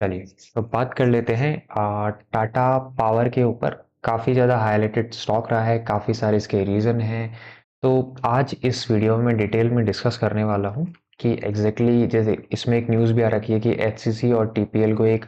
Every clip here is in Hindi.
चलिए तो बात कर लेते हैं टाटा पावर के ऊपर। काफ़ी ज़्यादा हाईलाइटेड स्टॉक रहा है, काफ़ी सारे इसके रीज़न हैं। तो आज इस वीडियो में डिटेल में डिस्कस करने वाला हूँ कि एग्जैक्टली जैसे इसमें एक न्यूज़ भी आ रखी है कि एचसीसी और टीपीएल को एक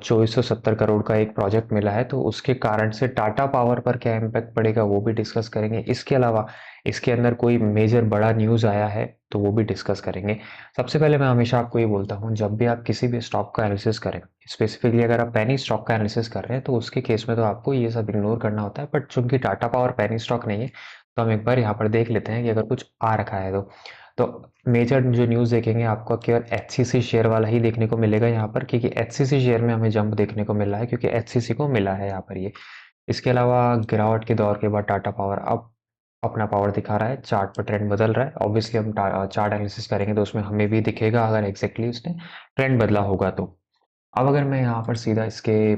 2470 करोड़ का एक प्रोजेक्ट मिला है, तो उसके कारण से टाटा पावर पर क्या इम्पैक्ट पड़ेगा वो भी डिस्कस करेंगे। इसके अलावा इसके अंदर कोई मेजर बड़ा न्यूज़ आया है तो वो भी डिस्कस करेंगे। सबसे पहले मैं हमेशा आपको ये बोलता हूँ, जब भी आप किसी भी स्टॉक का एनालिसिस करें, स्पेसिफिकली अगर आप पेनी स्टॉक का एनालिसिस कर रहे हैं तो उसके केस में तो आपको ये सब इग्नोर करना होता है। बट चूंकि टाटा पावर पेनी स्टॉक नहीं है तो हम एक बार यहाँ पर देख लेते हैं कि अगर कुछ आ रखा है तो मेजर जो न्यूज़ देखेंगे आपको केवल एचसीसी शेयर वाला ही देखने को मिलेगा यहाँ पर, क्योंकि एचसीसी शेयर में हमें जंप देखने को मिला है क्योंकि एचसीसी को मिला है यहाँ पर ये। इसके अलावा गिरावट के दौर के बाद टाटा पावर अब अपना पावर दिखा रहा है, चार्ट पर ट्रेंड बदल रहा है। ऑब्वियसली हम चार्ट एनालिसिस करेंगे तो उसमें हमें भी दिखेगा अगर एग्जैक्टली उसने ट्रेंड बदला होगा तो। अब अगर मैं यहाँ पर सीधा इसके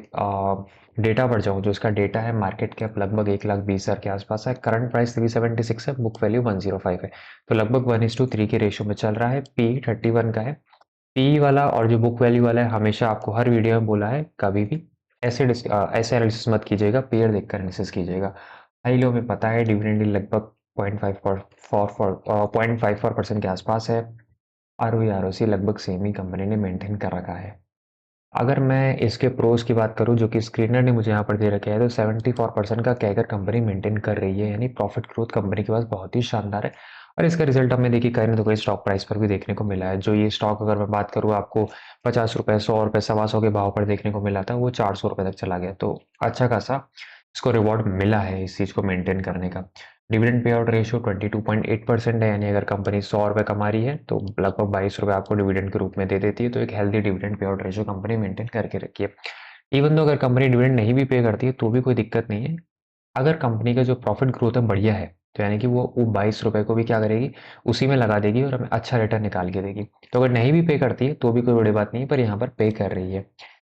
डेटा पर जाऊँ, जो इसका डेटा है, मार्केट कैप लगभग 1,20,000 के आसपास है, करंट प्राइस 376 है, बुक वैल्यू 105 है, तो लगभग 1:3 के रेशियो में चल रहा है। पी 31 का है। पी वाला और जो बुक वैल्यू वाला है, हमेशा आपको हर वीडियो में बोला है कभी भी ऐसे एनालिसिस मत कीजिएगा, पेयर देखकर एनालिसिस कीजिएगा। हाई लो में पता है डिविडेंड लगभग 0.54% के आसपास है। आरओई आरओसी लगभग सेम ही कंपनी ने मेंटेन कर रखा है। अगर मैं इसके प्रोज की बात करूं जो कि स्क्रीनर ने मुझे यहाँ पर दे रखा है, तो 74% का कैगर कंपनी मेंटेन कर रही है, यानी प्रॉफिट ग्रोथ कंपनी के पास बहुत ही शानदार है। और इसका रिजल्ट हमें देखिए कहीं ना तो कहीं स्टॉक प्राइस पर भी देखने को मिला है। जो ये स्टॉक अगर मैं बात करूँ आपको 50 रुपये, 100 रुपये, 125 के भाव पर देखने को मिला था, वो 400 रुपये तक चला गया। तो अच्छा खासा इसको रिवॉर्ड मिला है इस चीज़ को मेंटेन करने का। डिविडेंड पे आउट रेशियो 22.8% है, यानी अगर कंपनी 100 रुपये कमा रही है तो लगभग 22 रुपये आपको डिविडेंड के रूप में दे देती है। तो एक healthy dividend pay out ratio company maintain करके रखी है। इवन तो अगर कंपनी डिविडेंड नहीं भी पे करती है तो भी कोई दिक्कत नहीं है। अगर कंपनी का जो प्रॉफिट ग्रोथ है बढ़िया है तो यानी कि वो 22 रुपये को भी क्या करेगी, उसी में लगा देगी और हमें अच्छा रिटर्न निकाल के देगी। तो अगर नहीं भी पे करती है तो भी कोई बड़ी बात नहीं है, पर यहाँ पर पे कर रही है।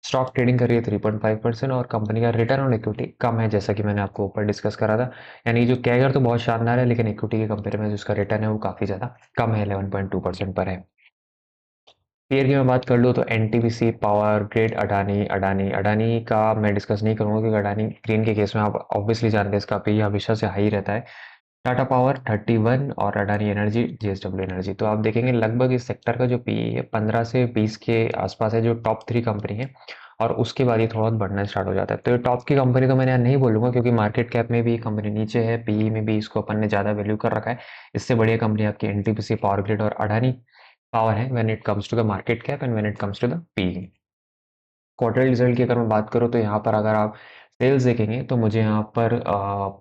स्टॉक ट्रेडिंग कर रही है 3.5% और कंपनी का रिटर्न ऑन इक्विटी कम है, जैसा कि मैंने आपको ऊपर डिस्कस करा था। यानी जो कैगर तो बहुत शानदार है, लेकिन इक्विटी के कंपेयर में जो उसका रिटर्न है वो काफ़ी ज़्यादा कम है, 11.2% पर है। पेयर की मैं बात कर लूँ तो NTPC, power grid, Adani Adani Adani का मैं डिस्कस नहीं करूंगा क्योंकि अडानी ग्रीन के केस में आप ऑब्वियसली जानते हैं इसका पे हमेशा से हाई रहता है। टाटा पावर 31 और अडानी एनर्जी, जेएसडब्ल्यू एनर्जी, तो आप देखेंगे लगभग इस सेक्टर का जो पी है 15 से 20 के आसपास है, जो टॉप 3 कंपनी है। और उसके बाद ये थोड़ा बहुत बढ़ना स्टार्ट हो जाता है। तो ये टॉप की कंपनी तो मैंने यहाँ नहीं बोलूंगा क्योंकि मार्केट कैप में भी कंपनी नीचे है, पीई में भी इसको अपन ने ज़्यादा वैल्यू कर रखा है। इससे बढ़िया कंपनी आपकी एनटीपीसी, पावर ग्रिड और अडानी पावर है when it comes to the market cap and when it comes to the PE. Quarter result की अगर मैं बात करूँ तो यहाँ पर अगर आप सेल्स देखेंगे तो मुझे यहाँ पर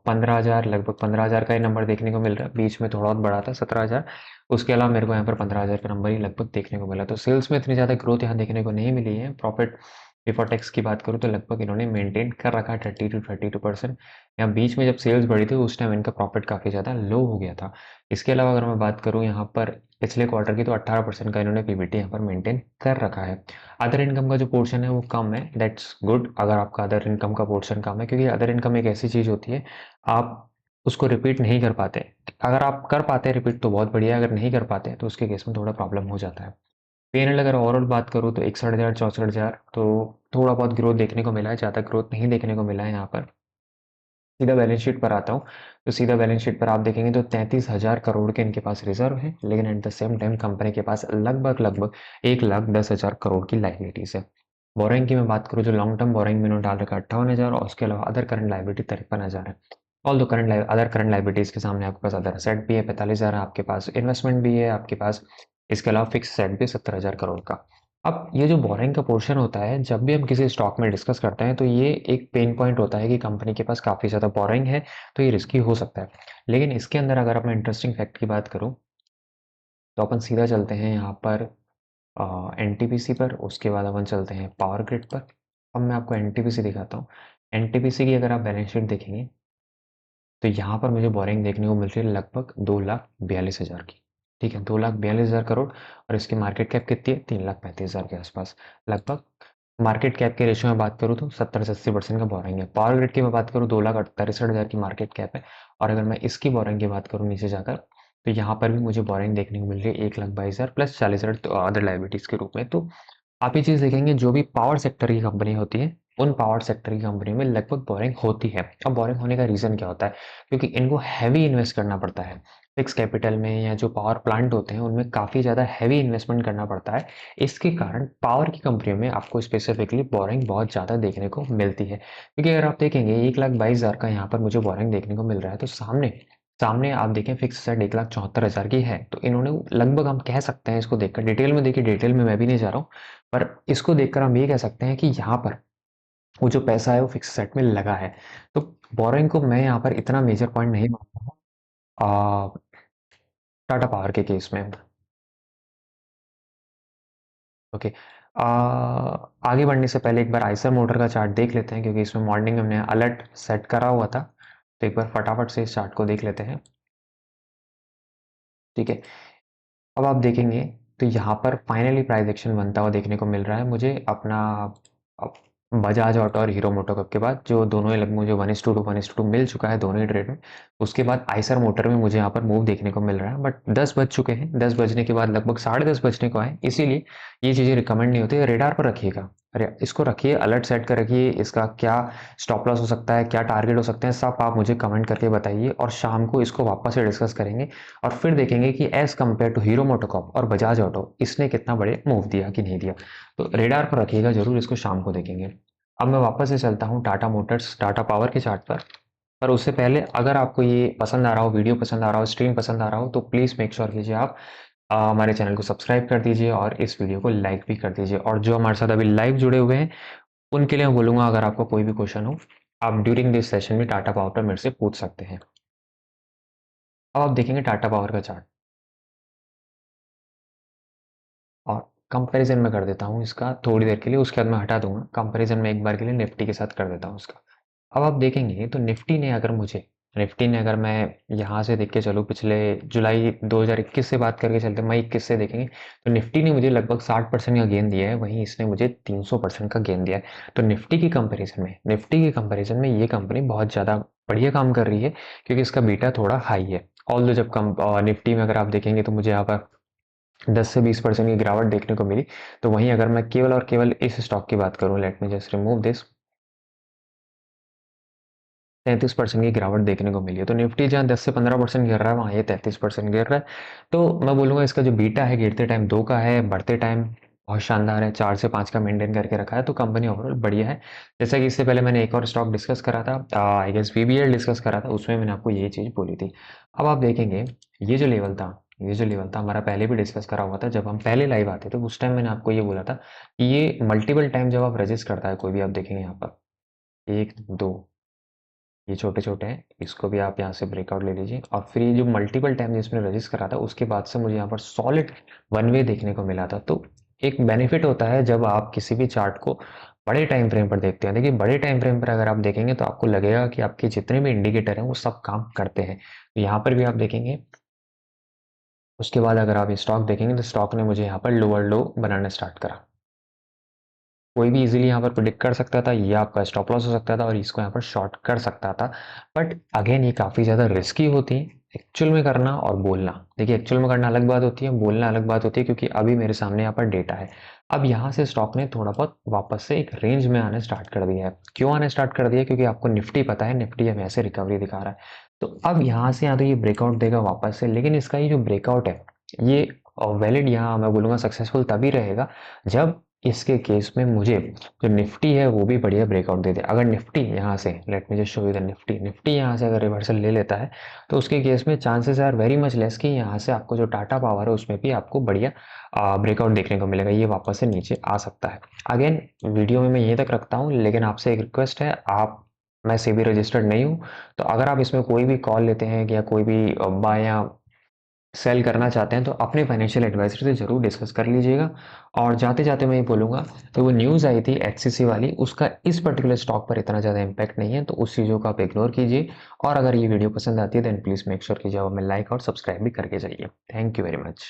15,000, लगभग 15,000 का ही नंबर देखने को मिल रहा है। बीच में थोड़ा बहुत बढ़ा था 17,000। उसके अलावा मेरे को यहाँ पर 15,000 का नंबर ही लगभग देखने को मिला। तो सेल्स में इतनी ज़्यादा ग्रोथ यहाँ देखने को नहीं मिली है। प्रॉफिट बिफोर टैक्स की बात करूँ तो लगभग इन्होंने मेंटेन कर रखा है 30 to 32%। यहाँ बीच में जब सेल्स बढ़ी थी उस टाइम इनका प्रॉफिट काफ़ी ज़्यादा लो हो गया था। इसके अलावा अगर मैं बात करूँ यहाँ पर पिछले क्वार्टर की, तो 18% का इन्होंने पीबीटी यहाँ पर मेंटेन कर रखा है। अदर इनकम का जो पोर्शन है वो कम है, दैट्स गुड अगर आपका अदर इनकम का पोर्शन कम है, क्योंकि अदर इनकम एक ऐसी चीज़ होती है आप उसको रिपीट नहीं कर पाते। अगर आप कर पाते हैं रिपीट तो बहुत बढ़िया है, अगर नहीं कर पाते तो उसके केस में थोड़ा प्रॉब्लम हो जाता है। पीएनएल अगर ओवरऑल बात करूँ तो 61,000, 64,000, तो थोड़ा बहुत ग्रोथ देखने को मिला है, ज़्यादा ग्रोथ नहीं देखने को मिला है यहाँ पर। सीधा बैलेंस शीट पर आता हूँ तो सीधा बैलेंस शीट पर आप देखेंगे तो 33,000 करोड़ के इनके पास रिजर्व है, लेकिन at the same time company के पास लगभग लगभग 1,10,000 करोड़ की लाइबिलिटीज है। बोरिंग की मैं बात करूँ, जो लॉन्ग टर्म बोरिंग में इन्होंने डाल रखा है 58,000, और उसके अलावा अदर करंट लाइबिलिटी 53,000 है। ऑल दो अदर करंट लाइबिलिटीज के सामने आपके पास अदर असेट भी है 45,000, आपके पास इन्वेस्टमेंट भी है आपके पास। इसके अलावा फिक्स असेट भी 70,000 करोड़ का। अब ये जो बोरिंग का पोर्शन होता है, जब भी हम किसी स्टॉक में डिस्कस करते हैं तो ये एक पेन पॉइंट होता है कि कंपनी के पास काफ़ी ज़्यादा बोरिंग है, तो ये रिस्की हो सकता है। लेकिन इसके अंदर अगर मैं इंटरेस्टिंग फैक्ट की बात करूं तो अपन सीधा चलते हैं यहाँ पर एनटीपीसी पर, उसके बाद अपन चलते हैं पावर ग्रिड पर। अब मैं आपको एनटीपीसी दिखाता हूँ। एनटीपीसी की अगर आप बैलेंस शीट देखेंगे तो यहाँ पर मुझे बोरिंग देखने को मिल रही है लगभग 2,42,000 की। ठीक है, 2,42,000 करोड़। और इसकी मार्केट कैप कितनी है, 3,35,000 के आसपास लगभग। मार्केट कैप के रेशियो में बात करूँ तो 70 से 80% का बोरिंग है। पावर ग्रिड की मैं बात करूँ 2,68,000 की मार्केट कैप है। और अगर मैं इसकी बोरिंग की बात करूँ नीचे जाकर, तो यहाँ पर भी मुझे बोरिंग देखने को मिल रही है 1,22,000 प्लस 40,000 अदर लाइबिलिटीज के रूप में। तो आप ये चीज़ देखेंगे जो भी पावर सेक्टर की कंपनी होती है, उन पावर सेक्टर की कंपनी में लगभग बोरिंग होती है। अब बोरिंग होने का रीज़न क्या होता है? क्योंकि इनको हैवी इन्वेस्ट करना पड़ता है। फिक्स कैपिटल में या जो पावर प्लांट होते हैं, उनमें काफ़ी ज़्यादा हैवी इन्वेस्टमेंट करना पड़ता है। इसके कारण पावर की कंपनियों में आपको स्पेसिफिकली बोरिंग बहुत ज़्यादा देखने को मिलती है। क्योंकि अगर आप देखेंगे 1,22,000 का यहाँ पर मुझे बोरिंग देखने को मिल रहा है, तो सामने सामने आप देखें फिक्स एसेट 1,74,000 की है। तो इन्होंने लगभग हम कह सकते हैं इसको देखकर डिटेल में देखिए, डिटेल में मैं भी नहीं जा रहा हूँ। पर इसको देखकर हम ये कह सकते हैं कि यहाँ पर वो जो पैसा है वो फिक्स सेट में लगा है। तो बोरोइंग को मैं यहाँ पर इतना मेजर पॉइंट नहीं मानता हूँ टाटा पावर के केस में। ओके। आगे बढ़ने से पहले एक बार आइसर मोटर का चार्ट देख लेते हैं, क्योंकि इसमें मॉर्निंग हमने अलर्ट सेट करा हुआ था। तो एक बार फटाफट से इस चार्ट को देख लेते हैं। ठीक है। अब आप देखेंगे तो यहाँ पर फाइनली प्राइस एक्शन बनता हुआ देखने को मिल रहा है मुझे अपना अ, बजाज ऑटो और हीरो मोटोकप के बाद, जो दोनों ही लगभग मुझे 1:2 मिल चुका है दोनों ही ट्रेड में। उसके बाद आइसर मोटर में मुझे यहाँ पर मूव देखने को मिल रहा है, बट 10 बज चुके हैं। 10 बजने के बाद लगभग 10:30 बजने को आए, इसीलिए ये चीज़ें रिकमेंड नहीं होती। रेडार पर रखिएगा, अरे इसको रखिए, अलर्ट सेट कर रखिए। इसका क्या स्टॉप लॉस हो सकता है, क्या टारगेट हो सकते हैं, सब आप मुझे कमेंट करके बताइए, और शाम को इसको वापस से डिस्कस करेंगे। और फिर देखेंगे कि as compare to Hero MotoCorp और बजाज ऑटो इसने कितना बड़े मूव दिया कि नहीं दिया। तो रेडार पर रखिएगा जरूर, इसको शाम को देखेंगे। अब मैं वापस से चलता हूँ टाटा मोटर्स टाटा पावर के चार्ट पर उससे पहले अगर आपको ये पसंद आ रहा हो, वीडियो पसंद आ रहा हो, स्ट्रीम पसंद आ रहा हो, तो प्लीज़ मेक श्योर कीजिए आप हमारे चैनल को सब्सक्राइब कर दीजिए और इस वीडियो को लाइक भी कर दीजिए। और जो हमारे साथ अभी लाइव जुड़े हुए हैं उनके लिए मैं बोलूँगा, अगर आपको कोई भी क्वेश्चन हो, आप ड्यूरिंग दिस सेशन में टाटा पावर पर मेरे से पूछ सकते हैं। अब आप देखेंगे टाटा पावर का चार्ट, और कंपैरिजन में कर देता हूँ इसका थोड़ी देर के लिए, उसके बाद मैं हटा दूंगा। कंपैरिजन में एक बार के लिए निफ्टी के साथ कर देता हूँ उसका। अब आप देखेंगे तो निफ्टी ने अगर मैं यहाँ से देख के चलूँ, पिछले जुलाई 2021 से बात करके चलते, मई 21 से देखेंगे, तो निफ्टी ने मुझे लगभग 60% का गेन दिया है, वहीं इसने मुझे 300% का गेन दिया है। तो निफ्टी के कंपेरिजन में ये कंपनी बहुत ज़्यादा बढ़िया काम कर रही है, क्योंकि इसका बीटा थोड़ा हाई है। ऑल जब कम निफ्टी में अगर आप देखेंगे तो मुझे यहाँ पर 10 से 20% की गिरावट देखने को मिली। तो वहीं अगर मैं केवल और केवल इस स्टॉक की बात करूं, let me just remove this, 33% की गिरावट देखने को मिली है। तो निफ्टी जहां 10 से 15% गिर रहा है, वहां ये 33% गिर रहा है। तो मैं बोलूंगा इसका जो बीटा है गिरते टाइम 2 का है, बढ़ते टाइम बहुत शानदार है, 4 से 5 का मेंटेन करके रखा है। तो कंपनी ओवरऑल बढ़िया है। जैसा कि इससे पहले मैंने एक और स्टॉक डिस्कस करा था, आई गेस वीबीएल डिस्कस करा था, उसमें मैंने आपको यही चीज़ बोली थी। अब आप देखेंगे ये जो लेवल था हमारा पहले भी डिस्कस करा हुआ था, जब हम पहले लाइव आते थे उस टाइम मैंने आपको ये बोला था कि ये मल्टीपल टाइम जब आप रजिस्ट करता है कोई भी, आप देखेंगे यहाँ पर 1 2, ये छोटे छोटे हैं, इसको भी आप यहाँ से ब्रेकआउट ले लीजिए। और फिर ये जो मल्टीपल टाइम जिसमें रजिस्ट करा था, उसके बाद से मुझे यहाँ पर सॉलिड वन वे देखने को मिला था। तो एक बेनिफिट होता है जब आप किसी भी चार्ट को बड़े टाइम फ्रेम पर देखते हैं। देखिए बड़े टाइम फ्रेम पर अगर आप देखेंगे तो आपको लगेगा कि आपके जितने भी इंडिकेटर हैं वो सब काम करते हैं। तो यहाँ पर भी आप देखेंगे, उसके बाद अगर आप स्टॉक देखेंगे तो स्टॉक ने मुझे यहाँ पर लोअर लो बनाना स्टार्ट करा। कोई भी इजीली यहाँ पर प्रिडिक्ट कर सकता था ये आपका स्टॉप लॉस हो सकता था और इसको यहाँ पर शॉर्ट कर सकता था। बट अगेन ये काफ़ी ज़्यादा रिस्की होती है एक्चुअल में करना और बोलना। देखिए एक्चुअल में करना अलग बात होती है, बोलना अलग बात होती है, क्योंकि अभी मेरे सामने यहाँ पर डेटा है। अब यहाँ से स्टॉक ने थोड़ा बहुत वापस से एक रेंज में आना स्टार्ट कर दिया है। क्यों आना स्टार्ट कर दिया? क्योंकि आपको निफ्टी पता है, निफ्टी हमें ऐसे रिकवरी दिखा रहा है। तो अब यहाँ से या तो ये ब्रेकआउट देगा वापस से, लेकिन इसका ये जो ब्रेकआउट है ये वैलिड, यहाँ मैं बोलूँगा सक्सेसफुल तभी रहेगा जब इसके केस में मुझे जो निफ्टी है वो भी बढ़िया ब्रेकआउट दे दे। अगर निफ्टी यहाँ से, let me just show you the Nifty यहाँ से अगर रिवर्सल ले लेता है, तो उसके केस में chances are very much less कि यहाँ से आपको जो टाटा पावर है उसमें भी आपको बढ़िया ब्रेकआउट देखने को मिलेगा। ये वापस से नीचे आ सकता है। अगेन वीडियो में मैं यहीं तक रखता हूँ, लेकिन आपसे एक रिक्वेस्ट है, आप, मैं सेबी रजिस्टर्ड नहीं हूँ, तो अगर आप इसमें कोई भी कॉल लेते हैं या कोई भी बाय या सेल करना चाहते हैं तो अपने फाइनेंशियल एडवाइजर से ज़रूर डिस्कस कर लीजिएगा। और जाते जाते मैं ये बोलूँगा, तो वो न्यूज़ आई थी एचसीसी वाली, उसका इस पर्टिकुलर स्टॉक पर इतना ज़्यादा इम्पैक्ट नहीं है, तो उस चीज़ों को आप इग्नोर कीजिए। और अगर ये वीडियो पसंद आती है देन प्लीज़ मेक श्योर कीजिए, हमें लाइक और सब्सक्राइब भी करके जाइए। Thank you very much.